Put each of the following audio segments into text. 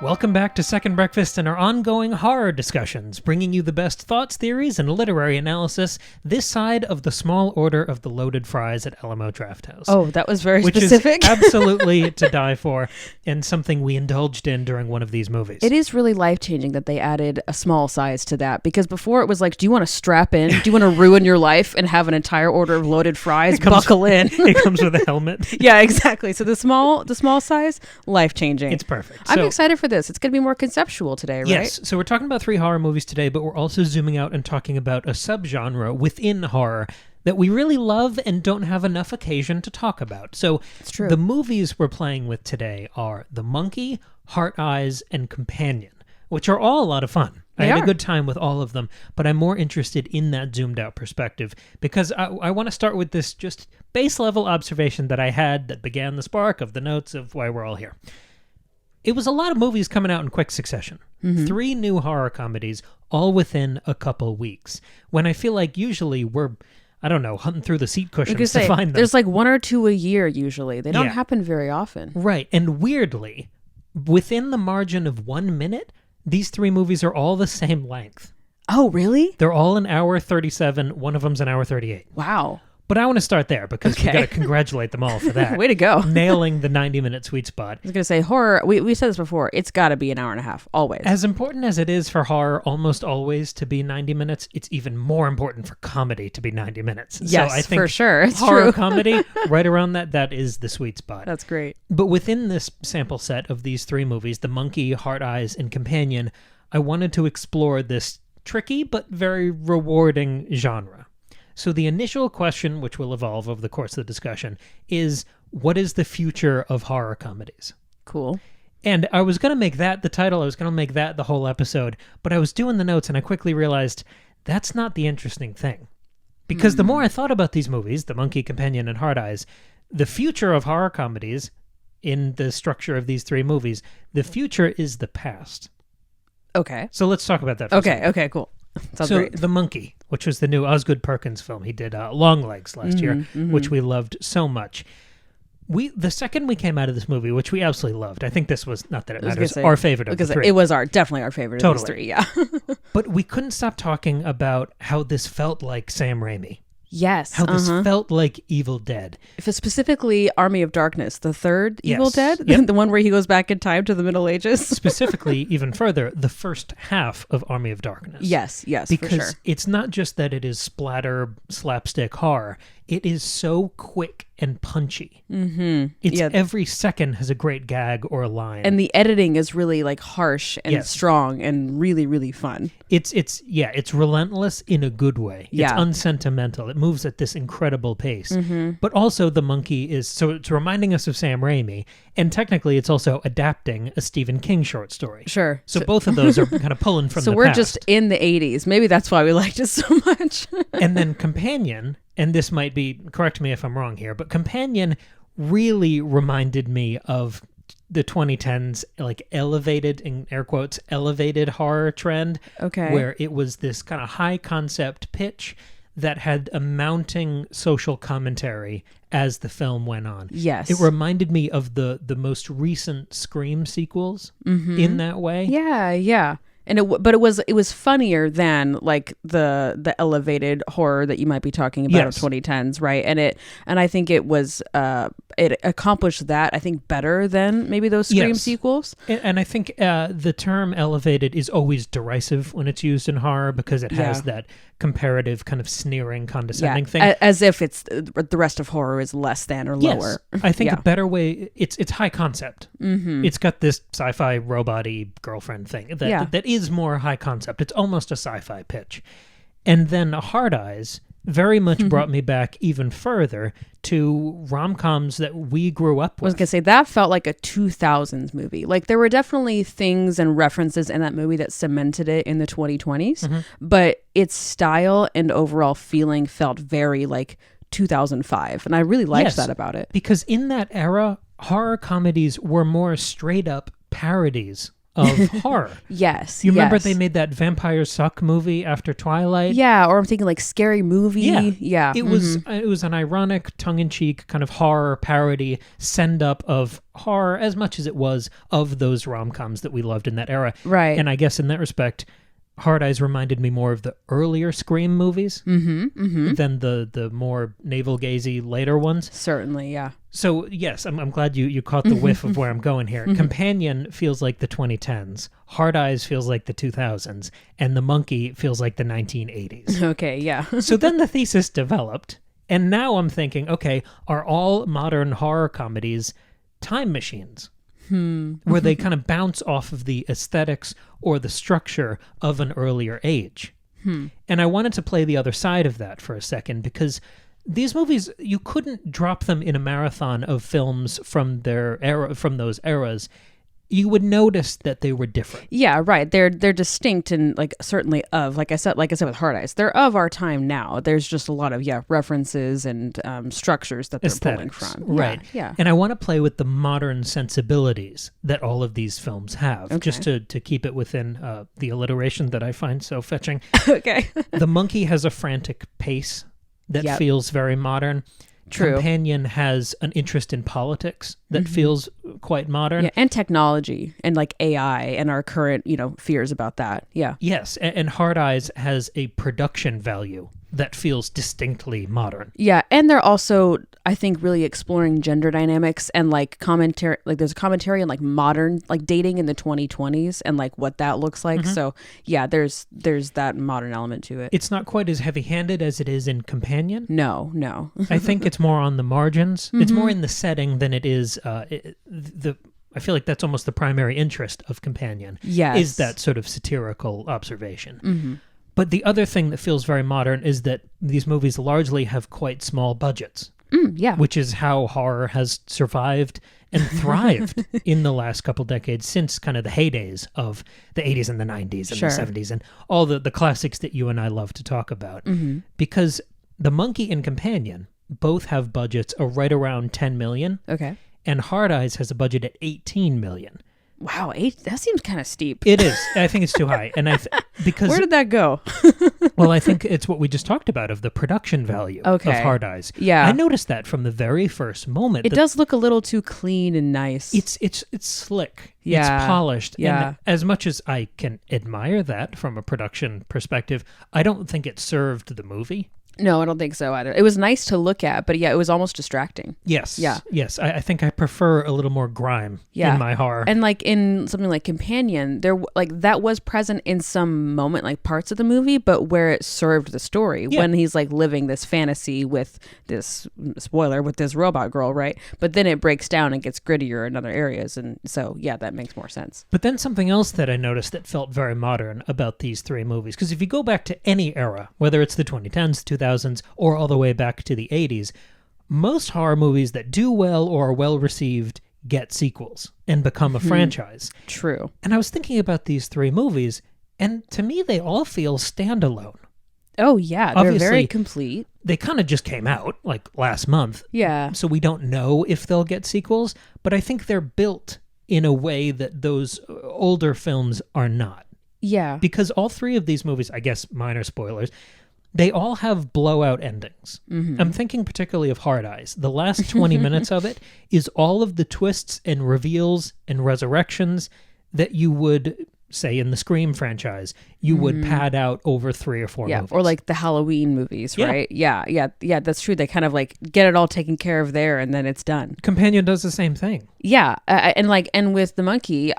Welcome back to Second Breakfast and our ongoing horror discussions, bringing you the best thoughts, theories, and literary analysis this side of the small order of the loaded fries at Alamo Drafthouse. Oh, that was very which specific. Is absolutely to die for, and something we indulged in during one of these movies. It is really life-changing that they added a small size to that, because before it was like, do you want to strap in? Do you want to ruin your life and have an entire order of loaded fries? Buckle in. It comes with a helmet. Yeah, exactly. So the small size, life-changing. It's perfect. I'm excited for this. It's going to be more conceptual today, right? Yes. So we're talking about 3 horror movies today, but we're also zooming out and talking about a subgenre within horror that we really love and don't have enough occasion to talk about. So it's true. The movies we're playing with today are The Monkey, Heart Eyes, and Companion, which are all a lot of fun. I had a good time with all of them, but I'm more interested in that zoomed out perspective because I want to start with this just base level observation that I had that began the spark of the notes of why we're all here. It was a lot of movies coming out in quick succession. 3 new horror comedies, all within a couple weeks. When I feel like usually we're, I don't know, hunting through the seat cushions to find them. There's like 1 or 2 a year usually. They don't happen very often. Right. And weirdly, within the margin of 1 minute, these 3 movies are all the same length. Oh, really? They're all an hour 37. One of them's an hour 38. Wow. But I want to start there because we got to congratulate them all for that. Way to go. Nailing the 90-minute sweet spot. I was going to say, horror, we said this before, it's got to be an hour and a half, always. As important as it is for horror almost always to be 90 minutes, it's even more important for comedy to be 90 minutes. Yes, so I think for sure. It's horror true. comedy, right around that is the sweet spot. That's great. But within this sample set of these 3 movies, The Monkey, Heart Eyes, and Companion, I wanted to explore this tricky but very rewarding genre. So the initial question, which will evolve over the course of the discussion, is what is the future of horror comedies? Cool. And I was going to make that the title. I was going to make that the whole episode. But I was doing the notes and I quickly realized that's not the interesting thing. Because the more I thought about these movies, The Monkey, Companion, and Heart Eyes, the future of horror comedies in the structure of these 3 movies, the future is the past. Okay. So let's talk about that for a second. Okay, cool. Sounds so great. The Monkey, which was the new Osgood Perkins film. He did Longlegs last year, which we loved so much. The second we came out of this movie, which we absolutely loved, I think this was, not that it matters, our favorite of the 3. It was definitely our favorite of these 3, yeah. But we couldn't stop talking about how this felt like Sam Raimi. Yes. How this felt like Evil Dead. If it's specifically Army of Darkness, the 3rd Evil Dead, yep. The one where he goes back in time to the Middle Ages. Specifically, even further, the first half of Army of Darkness. Yes, because for sure. It's not just that it is splatter, slapstick horror. It is so quick and punchy. It's every second has a great gag or a line. And the editing is really like harsh and strong and really, really fun. It's relentless in a good way. It's unsentimental. It moves at this incredible pace. But also The Monkey it's reminding us of Sam Raimi, and technically it's also adapting a Stephen King short story. Sure. So both of those are kind of pulling from the past. So we're just in the 80s. Maybe that's why we liked it so much. And then Companion, and this might be, correct me if I'm wrong here, but Companion really reminded me of the 2010s, like elevated, in air quotes, elevated horror trend. Okay. Where it was this kind of high concept pitch that had a mounting social commentary as the film went on. Yes. It reminded me of the most recent Scream sequels in that way. Yeah. And it was funnier than like the elevated horror that you might be talking about of 2010s, right? And I think it was it accomplished that, I think, better than maybe those Scream sequels. And I think the term elevated is always derisive when it's used in horror because it has that comparative kind of sneering, condescending thing. As if it's the rest of horror is less than or lower. I think a better way, it's high concept. It's got this sci-fi robot-y girlfriend thing that is more high concept. It's almost a sci-fi pitch. And then Hard Eyes very much brought me back even further to rom-coms that we grew up with. I was going to say, that felt like a 2000s movie. Like, there were definitely things and references in that movie that cemented it in the 2020s, but its style and overall feeling felt very, like, 2005. And I really liked that about it. Because in that era, horror comedies were more straight-up parodies of horror. Yes. You remember they made that Vampires Suck movie after Twilight? Yeah, or I'm thinking like Scary Movie. Yeah. It was an ironic, tongue-in-cheek kind of horror parody send-up of horror as much as it was of those rom-coms that we loved in that era. Right. And I guess in that respect, Hard Eyes reminded me more of the earlier Scream movies than the more navel-gazy later ones. Certainly, yeah. So, yes, I'm glad you caught the whiff of where I'm going here. Companion feels like the 2010s. Hard Eyes feels like the 2000s. And The Monkey feels like the 1980s. Okay, yeah. So then the thesis developed. And now I'm thinking, okay, are all modern horror comedies time machines? Where they kind of bounce off of the aesthetics or the structure of an earlier age. And I wanted to play the other side of that for a second, because these movies, you couldn't drop them in a marathon of films from their era, from those eras. You would notice that they were different. Yeah, right. They're distinct and like certainly of, like I said with Hard Eyes, they're of our time now. There's just a lot of references and structures that they're pulling from. Right. Yeah. And I want to play with the modern sensibilities that all of these films have, just to keep it within the alliteration that I find so fetching. Okay. The Monkey has a frantic pace that feels very modern. True. Companion has an interest in politics that feels quite modern. Yeah, and technology and like AI and our current, fears about that. Yeah. Yes, and Hard Eyes has a production value that feels distinctly modern. Yeah, and they're also, I think, really exploring gender dynamics and like commentary. Like there's a commentary on like modern like dating in the 2020s and like what that looks like. So yeah, there's that modern element to it. It's not quite as heavy-handed as it is in Companion. No. I think it's more on the margins. It's more in the setting than it is I feel like that's almost the primary interest of Companion. Yes. Is that sort of satirical observation. But the other thing that feels very modern is that these movies largely have quite small budgets. Yeah. Which is how horror has survived and thrived in the last couple decades, since kind of the heydays of the 80s and the 90s and the 70s and all the classics that you and I love to talk about. Because The Monkey and Companion both have budgets of right around 10 million. Okay. And Hard Eyes has a budget at 18 million. Wow, that seems kind of steep. It is. I think it's too high. And because where did that go? Well, I think it's what we just talked about of the production value of Hard Eyes. Yeah. I noticed that from the very first moment. It does look a little too clean and nice. It's slick. Yeah. It's polished. Yeah. And as much as I can admire that from a production perspective, I don't think it served the movie. No, I don't think so either. It was nice to look at, but yeah, it was almost distracting. Yes. Yeah. Yes. I think I prefer a little more grime in my horror. And like in something like Companion, there like that was present in some moment, like parts of the movie, but where it served the story when he's like living this fantasy with this spoiler with this robot girl, right? But then it breaks down and gets grittier in other areas, and so yeah, that makes more sense. But then something else that I noticed that felt very modern about these three movies, because if you go back to any era, whether it's the 2010s, 2000s, or all the way back to the 80s, most horror movies that do well or are well received get sequels and become a franchise. True. And I was thinking about these three movies, and to me, they all feel standalone. Oh, yeah. They're very complete. They kind of just came out like last month. Yeah. So we don't know if they'll get sequels, but I think they're built in a way that those older films are not. Yeah. Because all three of these movies, I guess minor spoilers, they all have blowout endings. I'm thinking particularly of Hard Eyes. The last 20 minutes of it is all of the twists and reveals and resurrections that you would, say, in the Scream franchise, you would pad out over 3 or 4 movies. Or like the Halloween movies, right? Yeah, that's true. They kind of like get it all taken care of there and then it's done. Companion does the same thing. Yeah, and with The Monkey,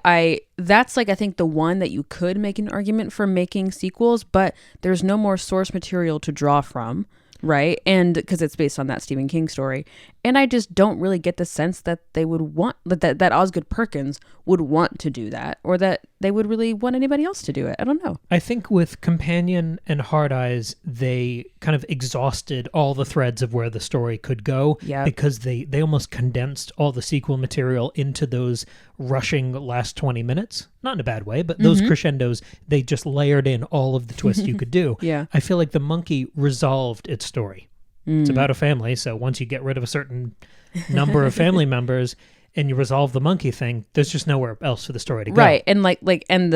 that's like I think the one that you could make an argument for making sequels, but there's no more source material to draw from, right? And because it's based on that Stephen King story, and I just don't really get the sense that they would want that Osgood Perkins would want to do that, or that they would really want anybody else to do it. I don't know. I think with Companion and Hard Eyes, they kind of exhausted all the threads of where the story could go, because they almost condensed all the sequel material into those rushing last 20 minutes. Not in a bad way, but those crescendos, they just layered in all of the twists you could do. Yeah. I feel like The Monkey resolved its story. It's about a family, so once you get rid of a certain number of family members, and you resolve the monkey thing, there's just nowhere else for the story to go. Right. And and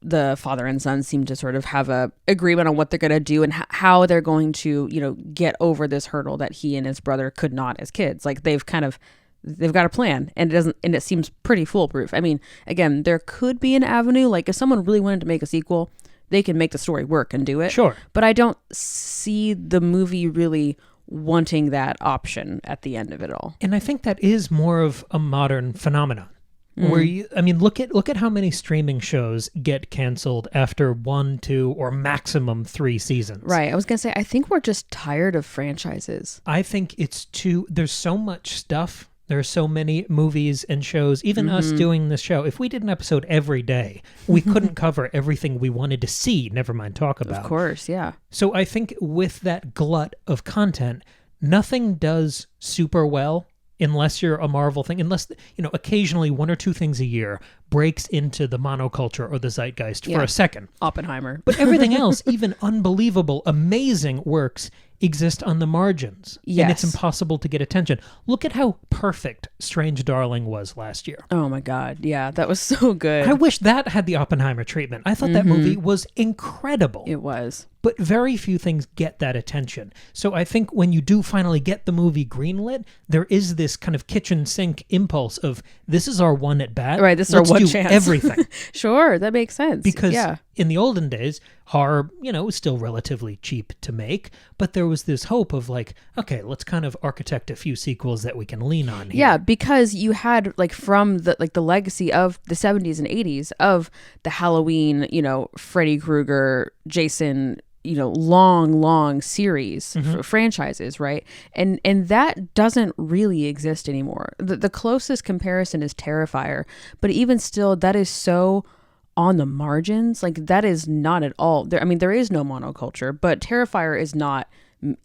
the father and son seem to sort of have a agreement on what they're going to do and how they're going to, get over this hurdle that he and his brother could not as kids. Like they've got a plan, and it seems pretty foolproof. I mean, again, there could be an avenue, like if someone really wanted to make a sequel, they can make the story work and do it. Sure. But I don't see the movie really wanting that option at the end of it all. And I think that is more of a modern phenomenon. Where look at how many streaming shows get canceled after 1, 2, or maximum 3 seasons. Right. I was going to say, I think we're just tired of franchises. I think there's so much stuff. There are so many movies and shows, even us doing this show. If we did an episode every day, we couldn't cover everything we wanted to see, never mind talk about. Of course, yeah. So I think with that glut of content, nothing does super well unless you're a Marvel thing, unless, occasionally 1 or 2 things a year breaks into the monoculture or the zeitgeist for a second. Oppenheimer. But everything else, even unbelievable, amazing works, exist on the margins. Yes. And it's impossible to get attention. Look at how perfect Strange Darling was last year. Oh my God. Yeah, that was so good. I wish that had the Oppenheimer treatment. I thought that movie was incredible. It was. But very few things get that attention. So I think when you do finally get the movie greenlit, there is this kind of kitchen sink impulse of, this is our one at bat. Right, this is our one chance. Everything. Sure, that makes sense. Because in the olden days, horror, was still relatively cheap to make, but there was this hope of like, okay, let's kind of architect a few sequels that we can lean on here. Yeah, because you had from the legacy of the 70s and 80s of the Halloween, Freddy Krueger, Jason, long series franchises, right? And that doesn't really exist anymore. The closest comparison is Terrifier, but even still, that is so on the margins. Like that is not at all there. I mean, there is no monoculture, but Terrifier is not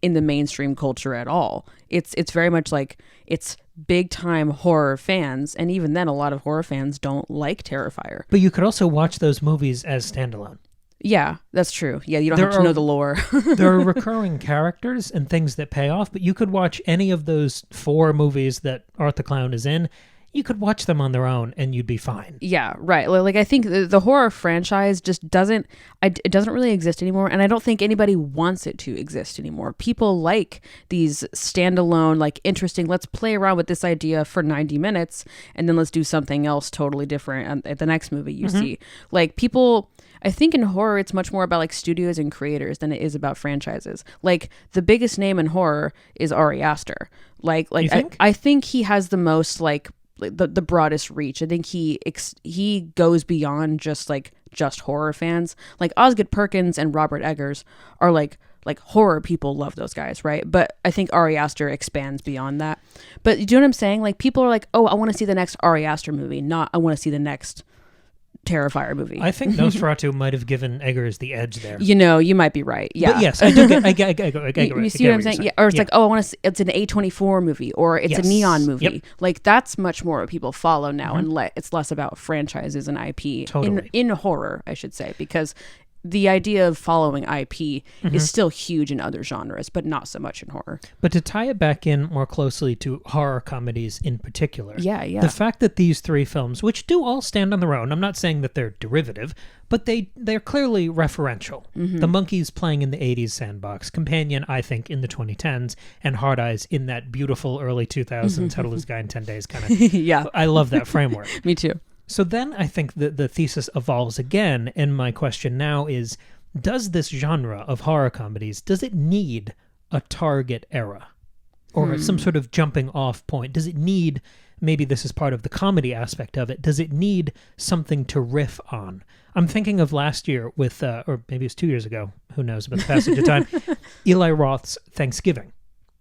in the mainstream culture at all. It's very much like it's big time horror fans, and even then, a lot of horror fans don't like Terrifier. But you could also watch those movies as standalone. Yeah, that's true. Yeah, you don't have to know the lore. There are recurring characters and things that pay off, but you could watch any of those 4 movies that Art the Clown is in. You could watch them on their own and you'd be fine. Yeah, right. Like I think the horror franchise just doesn't really exist anymore, and I don't think anybody wants it to exist anymore. People like these standalone, interesting, let's play around with this idea for 90 minutes and then let's do something else totally different at the next movie you see. People, I think in horror, it's much more about studios and creators than it is about franchises. The biggest name in horror is Ari Aster. You think? I think he has the most the broadest reach. I think he goes beyond just horror fans. Osgood Perkins and Robert Eggers are like horror people love those guys, right? But I think Ari Aster expands beyond that. But you know what I'm saying? People are like, oh, I want to see the next Ari Aster movie, not I want to see the next Terrifier movie. I think Nosferatu might have given Eggers the edge there. You might be right. Yeah. But yes, I do get you see what I'm saying? Yeah. Or it's I want to it's an A24 movie, or it's a Neon movie. Yep. That's much more what people follow now, and it's less about franchises and IP. Totally. In horror, I should say, because the idea of following IP is still huge in other genres, but not so much in horror. But to tie it back in more closely to horror comedies in particular, the fact that these 3 films, which do all stand on their own, I'm not saying that they're derivative, but they're clearly referential. The Monkeys playing in the 80s sandbox, Companion, I think, in the 2010s, and Hard Eyes in that beautiful early 2000s, How to Lose a Guy in 10 Days kind of. Yeah. I love that framework. Me too. So then I think the thesis evolves again, and my question now is, does this genre of horror comedies, does it need a target era? Or some sort of jumping off point? Does it need, maybe this is part of the comedy aspect of it, does it need something to riff on? I'm thinking of last year with, or maybe it was 2 years ago, who knows about the passage of time, Eli Roth's Thanksgiving.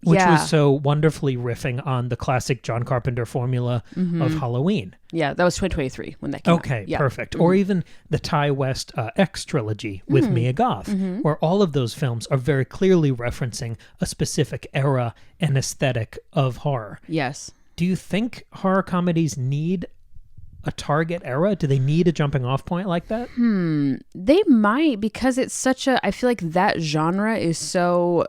Which was so wonderfully riffing on the classic John Carpenter formula of Halloween. Yeah, that was 2023 when that came out. Okay, perfect. Or even the Ty West X trilogy with Mia Goth, where all of those films are very clearly referencing a specific era and aesthetic of horror. Yes. Do you think horror comedies need a target era? Do they need a jumping off point like that? They might, because it's such a, I feel like that genre is so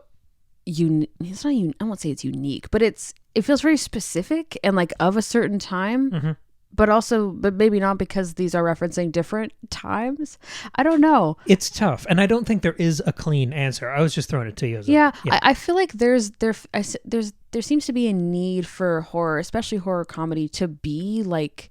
it's not I won't say it's unique, but it feels very specific and like of a certain time, but maybe not, because these are referencing different times. I don't know. It's tough, and I don't think there is a clean answer. I was just throwing it to you. I feel like there seems to be a need for horror, especially horror comedy, to be like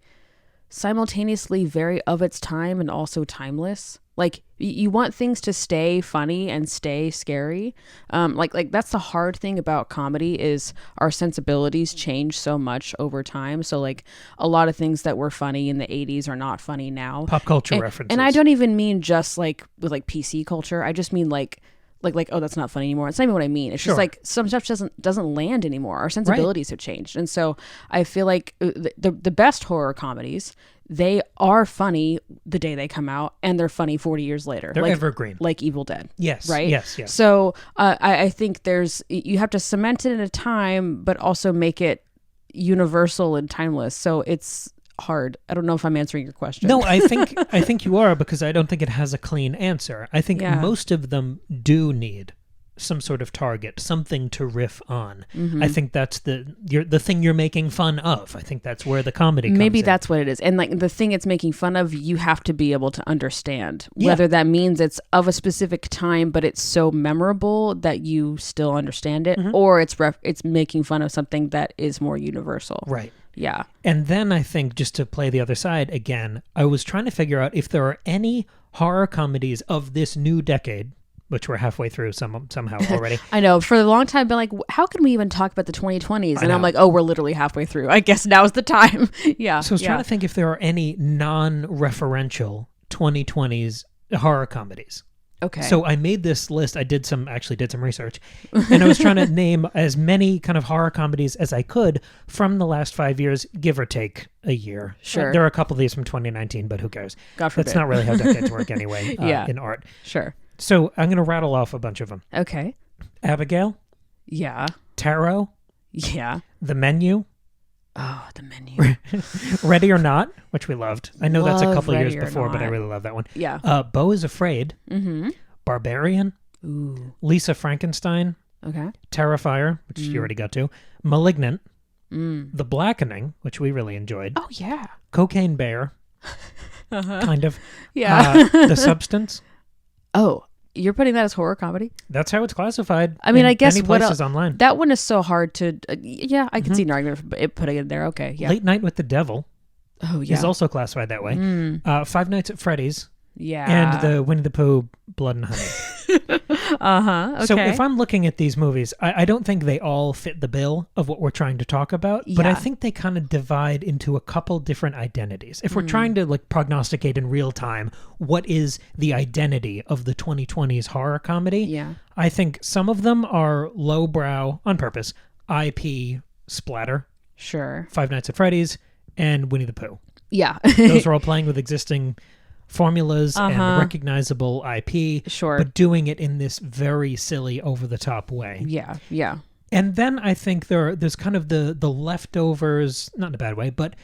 simultaneously very of its time and also timeless. Like you want things to stay funny and stay scary. Like that's the hard thing about comedy, is our sensibilities change so much over time. So like a lot of things that were funny in the 80s are not funny now. Pop culture references. And I don't even mean just like with like PC culture. I just mean like, oh, that's not funny anymore. It's not even what I mean. It's just like some stuff doesn't land anymore. Our sensibilities have changed. And so I feel like the best horror comedies, they are funny the day they come out, and they're funny 40 years later. They're evergreen. Like Evil Dead. Yes. Right? Yes. So I think you have to cement it in a time, but also make it universal and timeless. So it's hard. I don't know if I'm answering your question. No, I think you are, because I don't think it has a clean answer. I think most of them do need some sort of target, something to riff on. I think that's the thing you're making fun of. I think that's where the comedy comes Maybe in. that's what it is. And like the thing it's making fun of, you have to be able to understand, whether that means it's of a specific time, but it's so memorable that you still understand it, or it's making fun of something that is more universal. Right. Yeah. And then I think, just to play the other side again, I was trying to figure out if there are any horror comedies of this new decade, which we're halfway through somehow already. I know. For a long time, I've been like, how can we even talk about the 2020s? And I'm like, oh, we're literally halfway through. I guess now's the time. Yeah. So I was trying to think if there are any non-referential 2020s horror comedies. Okay. So I made this list. I did some research, and I was trying to name as many kind of horror comedies as I could from the last 5 years, give or take a year. Sure. There are a couple of these from 2019, but who cares? God forbid. That's not really how decades work anyway in art. Sure. So I'm going to rattle off a bunch of them. Okay. Abigail. Yeah. Tarot. Yeah. The Menu. Oh, The Menu. Ready or Not, which we loved. I know that's a couple Ready years before, but I really love that one. Yeah. Beau is Afraid. Barbarian. Ooh. Lisa Frankenstein. Okay. Terrifier, which you already got to. Malignant. The Blackening, which we really enjoyed. Oh, yeah. Cocaine Bear. Kind of. Yeah. The Substance. Oh, you're putting that as horror comedy? That's how it's classified. I mean, I guess many places online. That one is so hard to. I can see an argument for putting it there. Okay, yeah. Late Night with the Devil. Oh yeah, is also classified that way. Five Nights at Freddy's. Yeah, and the Winnie the Pooh Blood and Honey. Okay. So if I'm looking at these movies, I don't think they all fit the bill of what we're trying to talk about, but I think they kind of divide into a couple different identities. If we're trying to like prognosticate in real time what is the identity of the 2020s horror comedy, I think some of them are lowbrow on purpose, IP splatter. Sure. Five Nights at Freddy's and Winnie the Pooh. Yeah. Those are all playing with existing formulas and recognizable IP, but doing it in this very silly, over-the-top way. Yeah, yeah. And then I think there's kind of the leftovers, not in a bad way, but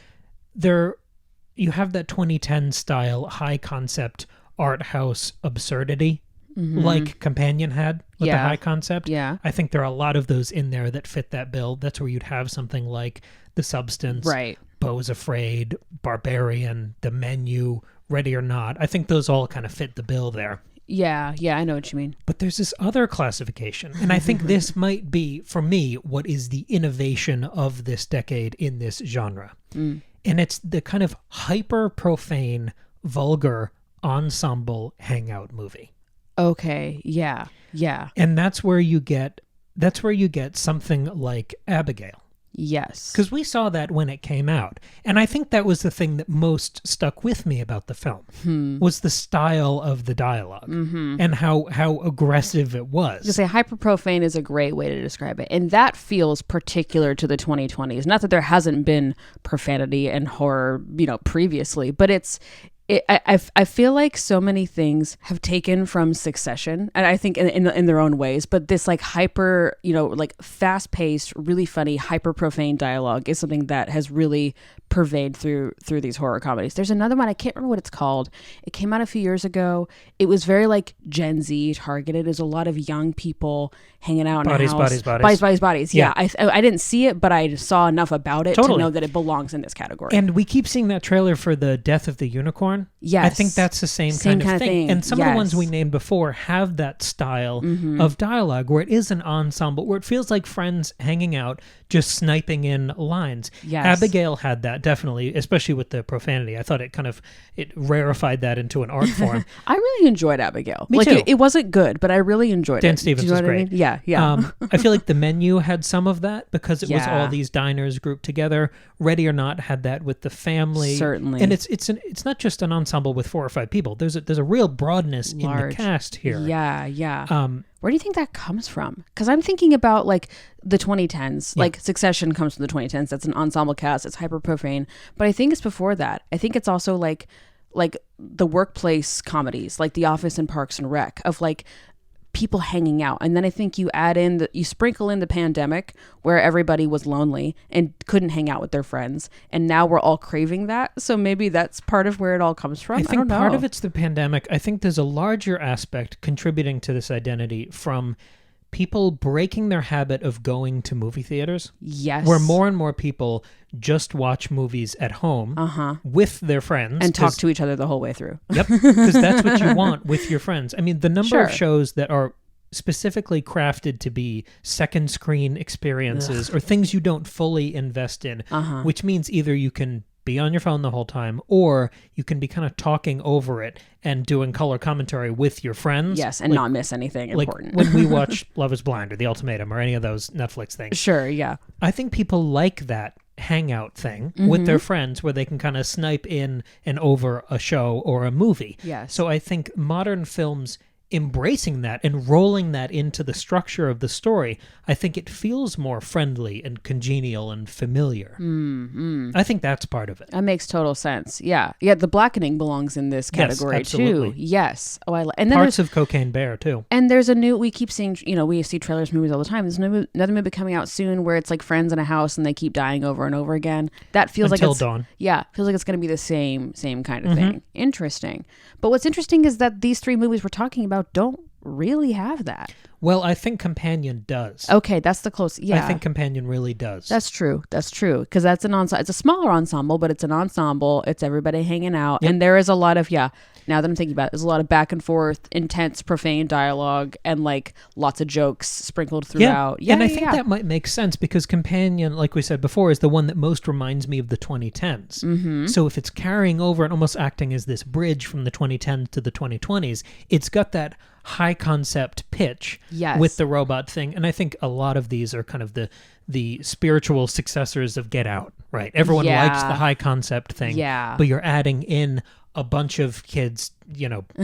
you have that 2010 style high concept art house absurdity, like Companion had with the high concept. Yeah. I think there are a lot of those in there that fit that bill. That's where you'd have something like The Substance, right? Beau's Afraid, Barbarian, The Menu, Ready or Not. I think those all kind of fit the bill there. Yeah, I know what you mean. But there's this other classification, and I think this might be, for me, what is the innovation of this decade in this genre. And it's the kind of hyper-profane, vulgar ensemble hangout movie. Okay, yeah. And that's where you get something like Abigail. Yes. Because we saw that when it came out. And I think that was the thing that most stuck with me about the film, was the style of the dialogue and how aggressive it was. To say hyper profane is a great way to describe it. And that feels particular to the 2020s. Not that there hasn't been profanity and horror, previously, but it's I feel like so many things have taken from Succession, and I think in their own ways, but this like hyper, like fast paced, really funny, hyper profane dialogue is something that has really pervade through these horror comedies. There's another one, I can't remember what it's called. It came out a few years ago. It was very like Gen Z targeted. There's a lot of young people hanging out in a house. Bodies. Yeah. I didn't see it, but I saw enough about it to know that it belongs in this category. And we keep seeing that trailer for the Death of the Unicorn. Yes. I think that's the same kind of thing. And some of the ones we named before have that style of dialogue where it is an ensemble, where it feels like friends hanging out, just sniping in lines. Yes. Abigail had that, definitely, especially with the profanity. I thought it rarefied that into an art form. I really enjoyed Abigail. Me too. It wasn't good, but I really enjoyed Dan it. Stevens was great. I mean? Yeah. I feel like The Menu had some of that because it was all these diners grouped together. Ready or Not had that with the family. Certainly. And it's not just an ensemble with 4 or 5 people. There's a real broadness in the cast here. Yeah. Where do you think that comes from? Because I'm thinking about like the 2010s. Like Succession comes from the 2010s. That's an ensemble cast. It's hyper profane. But I think it's before that. I think it's also like the workplace comedies, like The Office and Parks and Rec, of like people hanging out. And then I think you add in you sprinkle in the pandemic where everybody was lonely and couldn't hang out with their friends, and now we're all craving that. So maybe that's part of where it all comes from. I think part of it's the pandemic. I think there's a larger aspect contributing to this identity from people breaking their habit of going to movie theaters. Yes. Where more and more people just watch movies at home with their friends. And talk to each other the whole way through. Yep, because that's what you want with your friends. I mean, the number of shows that are specifically crafted to be second screen experiences or things you don't fully invest in, which means either you can be on your phone the whole time, or you can be kind of talking over it and doing color commentary with your friends. Yes, and not miss anything important. When we watch Love is Blind or The Ultimatum or any of those Netflix things. Sure, yeah. I think people like that hangout thing with their friends where they can kind of snipe in and over a show or a movie. Yes. So I think modern films embracing that and rolling that into the structure of the story, I think it feels more friendly and congenial and familiar. I think that's part of it. That makes total sense. Yeah. The blackening belongs in this category too. Yes. Oh, and then parts of Cocaine Bear too. And there's we keep seeing, we see trailers, movies all the time. There's another movie coming out soon where it's like friends in a house and they keep dying over and over again. That feels Until Dawn. Yeah. Feels like it's going to be the same kind of thing. Interesting. But what's interesting is that these 3 movies we're talking about don't really have that. Well, I think Companion does. Okay, that's the close. Yeah, I think Companion really does. That's true. Because that's an ensemble. It's a smaller ensemble, but it's an ensemble. It's everybody hanging out, and there is a lot of Now that I'm thinking about it, there's a lot of back and forth, intense, profane dialogue, and like lots of jokes sprinkled throughout. And I think that might make sense because Companion, like we said before, is the one that most reminds me of the 2010s. So if it's carrying over and almost acting as this bridge from the 2010s to the 2020s, it's got that high concept pitch with the robot thing. And I think a lot of these are kind of the spiritual successors of Get Out, right? Everyone likes the high concept thing, but you're adding in a bunch of kids,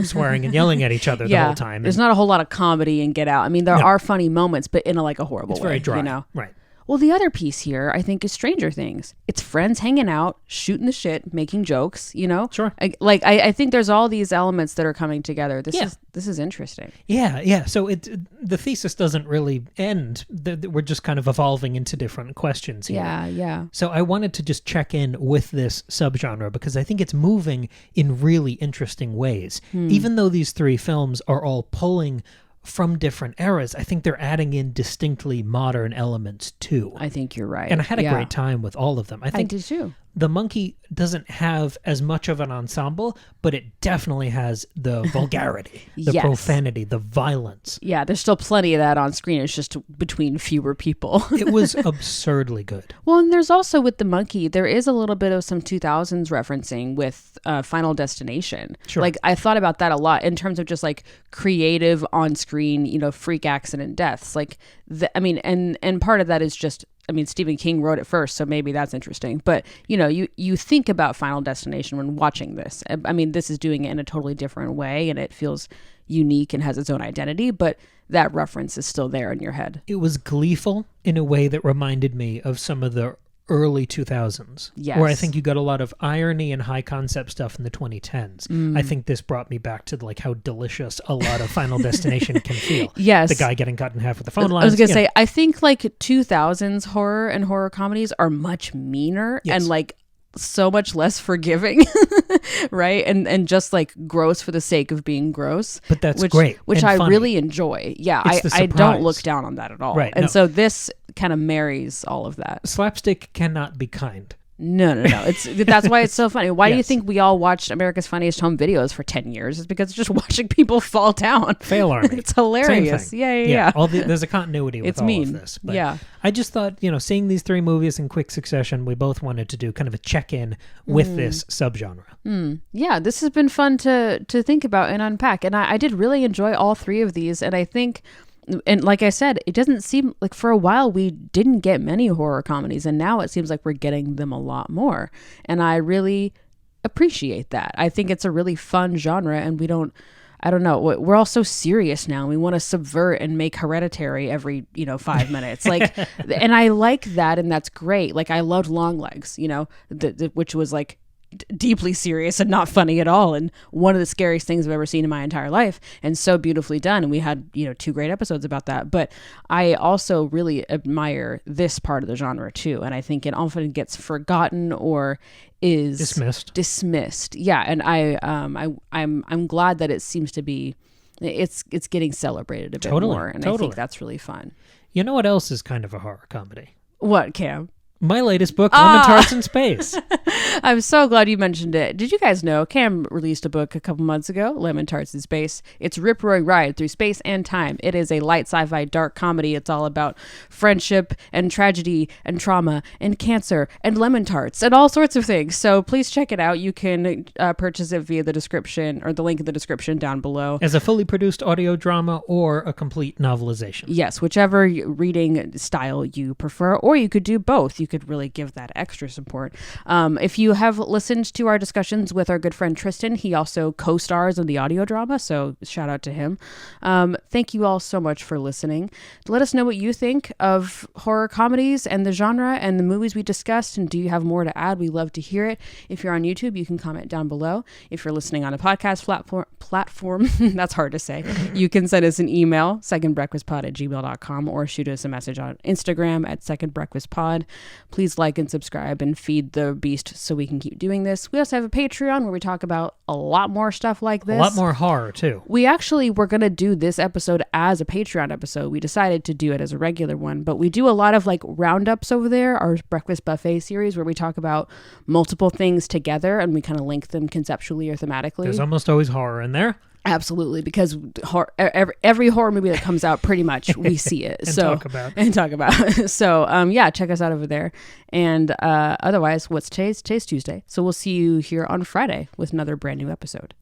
swearing and yelling at each other the whole time. There's not a whole lot of comedy in Get Out. I mean, there are funny moments, but in a horrible way. It's very dry, right? Well, the other piece here, I think, is Stranger Things. It's friends hanging out, shooting the shit, making jokes, Sure. I think there's all these elements that are coming together. This is interesting. Yeah. So the thesis doesn't really end. We're just kind of evolving into different questions here. Yeah. So I wanted to just check in with this subgenre because I think it's moving in really interesting ways. Even though these 3 films are all pulling from different eras, I think they're adding in distinctly modern elements too. I think you're right. And I had a great time with all of them. I did too. The Monkey doesn't have as much of an ensemble, but it definitely has the vulgarity, the profanity, the violence. Yeah, there's still plenty of that on screen. It's just between fewer people. It was absurdly good. Well, and there's also with The Monkey, there is a little bit of some 2000s referencing with Final Destination. Sure. I thought about that a lot in terms of just creative on-screen, freak accident deaths. And part of that is just, Stephen King wrote it first, so maybe that's interesting. But, you think about Final Destination when watching this. This is doing it in a totally different way, and it feels unique and has its own identity, but that reference is still there in your head. It was gleeful in a way that reminded me of some of the early 2000s. Yes. Where I think you got a lot of irony and high concept stuff in the 2010s. I think this brought me back to like how delicious a lot of Final Destination can feel. Yes. The guy getting cut in half with the phone lines. I was going to say, I think like 2000s horror and horror comedies are much meaner and like so much less forgiving, right? And just like gross for the sake of being gross. But that's great. Which I funny. Really enjoy. Yeah, I don't look down on that at all. Right, and so this kind of marries all of that. Slapstick cannot be kind. No. That's why it's so funny. Why do you think we all watched America's Funniest Home Videos for 10 years? It's because it's just watching people fall down. Fail Army. It's hilarious. Yeah. There's a continuity with all of this. But I just thought, seeing these three movies in quick succession, we both wanted to do kind of a check-in with this subgenre. Yeah, this has been fun to think about and unpack. And I did really enjoy all three of these. And I think... And like I said, it doesn't seem like for a while we didn't get many horror comedies, and now it seems like we're getting them a lot more. And I really appreciate that. I think it's a really fun genre, and I don't know, we're all so serious now. We want to subvert and make Hereditary every, 5 minutes. Like, and I like that, and that's great. Like, I loved Longlegs, which was like deeply serious and not funny at all, and one of the scariest things I've ever seen in my entire life, and so beautifully done. And we had 2 great episodes about that. But I also really admire this part of the genre too, and I think it often gets forgotten or is dismissed. Yeah, and I'm glad that it seems to be it's getting celebrated a bit more, and I think that's really fun. You know what else is kind of a horror comedy? What, Cam? My latest book, Lemon Tarts in Space. I'm so glad you mentioned it. Did you guys know Cam released a book a couple months ago, Lemon Tarts in Space? It's a rip-roaring ride through space and time. It is a light sci-fi dark comedy. It's all about friendship and tragedy and trauma and cancer and lemon tarts and all sorts of things. So please check it out. You can purchase it via the description or the link in the description down below. As a fully produced audio drama or a complete novelization. Yes, whichever reading style you prefer, or you could do both. You could really give that extra support. If you have listened to our discussions with our good friend Tristan, he also co-stars in the audio drama, so shout out to him. Thank you all so much for listening. Let us know what you think of horror comedies and the genre and the movies we discussed, and do you have more to add? We love to hear it. If you're on YouTube, you can comment down below. If you're listening on a podcast platform that's hard to say, you can send us an email, secondbreakfastpod@gmail.com, or shoot us a message on Instagram at secondbreakfastpod. Please like and subscribe and feed the beast so we can keep doing this. We also have a Patreon where we talk about a lot more stuff like this. A lot more horror, too. We actually were going to do this episode as a Patreon episode. We decided to do it as a regular one, but we do a lot of like roundups over there, our Breakfast Buffet series, where we talk about multiple things together and we kind of link them conceptually or thematically. There's almost always horror in there. Absolutely, because every horror movie that comes out, pretty much we see it. And talk about. So check us out over there. And otherwise, what's today's Tuesday. So we'll see you here on Friday with another brand new episode.